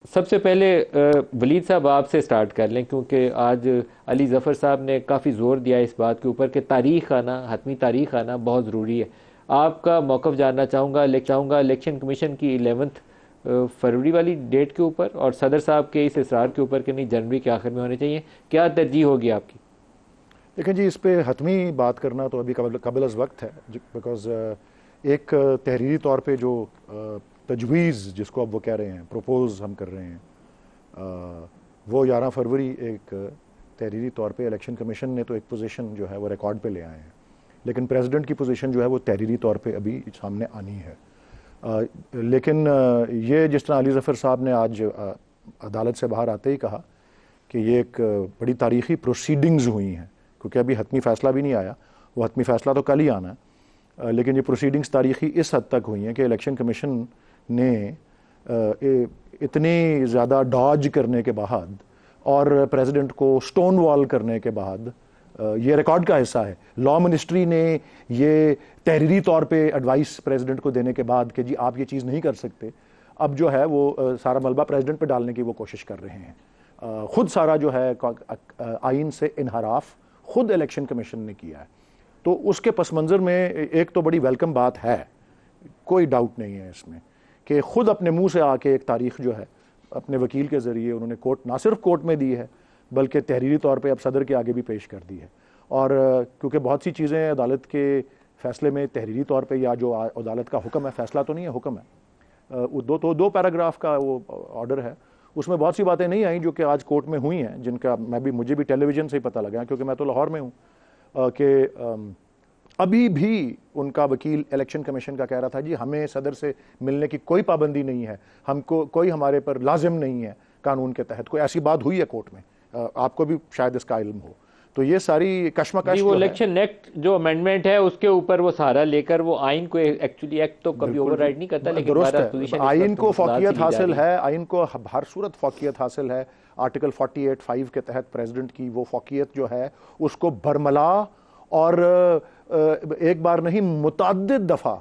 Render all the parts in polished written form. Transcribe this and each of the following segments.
सबसे पहले वलीद साहब आपसे स्टार्ट कर लें, क्योंकि आज अली ज़फ़र साहब ने काफ़ी ज़ोर दिया इस बात के ऊपर कि तारीख़ आना, हतमी तारीख़ आना बहुत ज़रूरी है। आपका मौक़िफ़ जानना चाहूँगा इलेक्शन कमीशन की 11 फरवरी वाली डेट के ऊपर और सदर साहब के इस इसरार के ऊपर कि नहीं जनवरी के आखिर में होने चाहिए। क्या तरजीह होगी आपकी? देखें जी, इस पे हतमी बात करना तो अभी कबल अज़ वक्त है, बिकॉज एक तहरीरी तौर पे जो तजवीज़ जिसको अब वो कह रहे हैं, प्रपोज हम कर रहे हैं, वो 11 फरवरी एक तहरीरी तौर पे इलेक्शन कमीशन ने तो एक पोजीशन जो है वो रिकॉर्ड पे ले आए हैं, लेकिन प्रेसिडेंट की पोजीशन जो है वो तहरीरी तौर पे अभी सामने आनी है। लेकिन ये जिस तरह अली ज़फ़र साहब ने आज अदालत से बाहर आते ही कहा कि ये एक बड़ी तारीख़ी प्रोसीडिंग्स हुई हैं, क्योंकि अभी हतमी फ़ैसला भी नहीं आया, वो हतमी फ़ैसला तो कल ही आना है, लेकिन ये प्रोसीडिंग्स तारीख़ी इस हद तक हुई हैं कि इलेक्शन कमीशन ने इतनी ज़्यादा डॉज करने के बाद और प्रेसिडेंट को स्टोन वॉल करने के बाद, ये रिकॉर्ड का हिस्सा है, लॉ मिनिस्ट्री ने ये तहरीरी तौर पे एडवाइस प्रेसिडेंट को देने के बाद कि जी आप ये चीज़ नहीं कर सकते, अब जो है वो सारा मलबा प्रेसिडेंट पे डालने की वो कोशिश कर रहे हैं। खुद सारा जो है आइन से इनहराफ खुद इलेक्शन कमीशन ने किया है। तो उसके पस मंज़र में एक तो बड़ी वेलकम बात है, कोई डाउट नहीं है इसमें, कि खुद अपने मुंह से आके एक तारीख जो है अपने वकील के ज़रिए उन्होंने कोर्ट, ना सिर्फ कोर्ट में दी है बल्कि तहरीरी तौर पे अब सदर के आगे भी पेश कर दी है। और क्योंकि बहुत सी चीज़ें अदालत के फ़ैसले में तहरीरी तौर पे या जो अदालत का हुक्म है, फ़ैसला तो नहीं है, हुक्म है, दो पैराग्राफ का वो ऑर्डर है, उसमें बहुत सी बातें नहीं आई जो कि आज कोर्ट में हुई हैं, जिनका मुझे भी टेलीविज़न से ही पता लगा, क्योंकि मैं तो लाहौर में हूँ, कि अभी भी उनका वकील इलेक्शन कमीशन का कह रहा था जी हमें सदर से मिलने की कोई पाबंदी नहीं है, हमको कोई हमारे पर लाजिम नहीं है कानून के तहत, कोई ऐसी बात हुई है कोर्ट में, आपको भी शायद इसका इल्म हो। तो ये सारी कशमकश, वो इलेक्शन एक्ट जो अमेंडमेंट है उसके ऊपर वो सहारा लेकर वो आइन को, एक्चुअली एक्ट तो कभी ओवरराइड नहीं करता, लेकिन दुरुस्त है, आइन को फौकियत हासिल है, आइन को हर सूरत फौकियत हासिल है। आर्टिकल 48(5) के तहत प्रेसिडेंट की वो फौकियत जो है उसको बरमला, और एक बार नहीं मुतअद्दिद दफ़ा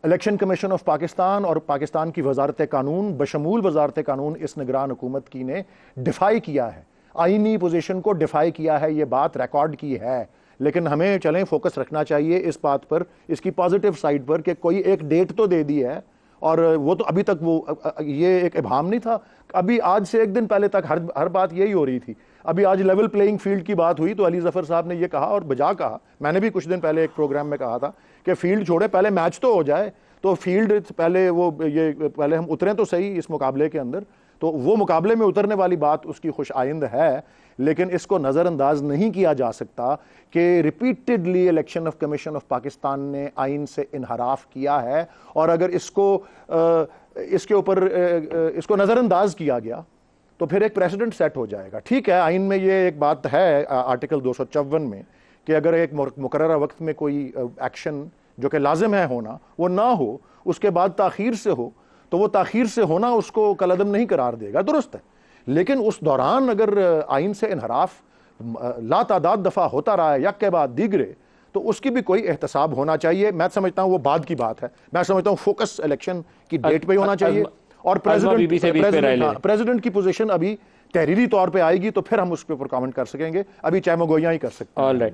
इलेक्शन कमीशन ऑफ पाकिस्तान और पाकिस्तान की वजारत कानून बशमूल वजारत कानून इस निगरान हुकूमत की ने डिफाई किया है, आईनी पोजीशन को डिफाई किया है, ये बात रिकॉर्ड की है। लेकिन हमें चलें फोकस रखना चाहिए इस बात पर, इसकी पॉजिटिव साइड पर, कि कोई एक डेट तो दे दी है, और वो तो अभी तक वो ये एक इबाम नहीं था, अभी आज से एक दिन पहले तक हर बात यही हो रही थी। अभी आज लेवल प्लेइंग फील्ड की बात हुई तो अली ज़फ़र साहब ने ये कहा, और बजा कहा, मैंने भी कुछ दिन पहले एक प्रोग्राम में कहा था कि फील्ड छोड़े, पहले मैच तो हो जाए, तो फील्ड पहले पहले हम उतरें तो सही इस मुकाबले के अंदर। तो वो मुकाबले में उतरने वाली बात उसकी खुश आइंद है, लेकिन इसको नज़रअंदाज नहीं किया जा सकता कि repeatedly election of commission of Pakistan ने आइन से इनहराफ किया है, और अगर इसके ऊपर इसको नज़रअंदाज किया गया तो फिर एक प्रेसिडेंट सेट हो जाएगा। ठीक है, आइन में ये एक बात है आर्टिकल 254 में कि अगर एक मुकर्ररा वक्त में कोई एक्शन जो कि लाजिम है होना वो ना हो, उसके बाद ताखीर से हो, तो वो ताखीर से होना उसको कलअदम नहीं करार देगा, दुरुस्त है। लेकिन उस दौरान अगर आइन से इनहराफ लातादाद दफ़ा होता रहा है यक के बाद दीगरे, तो उसकी भी कोई एहतसाब होना चाहिए। मैं समझता हूँ वो बाद की बात है, मैं समझता हूँ फोकस इलेक्शन की डेट पे होना चाहिए। और प्रेसिडेंट की पोजीशन अभी तहरीरी तौर पे आएगी तो फिर हम उसके ऊपर कमेंट कर सकेंगे, अभी चाहे मगोइयां ही कर सकते हैं।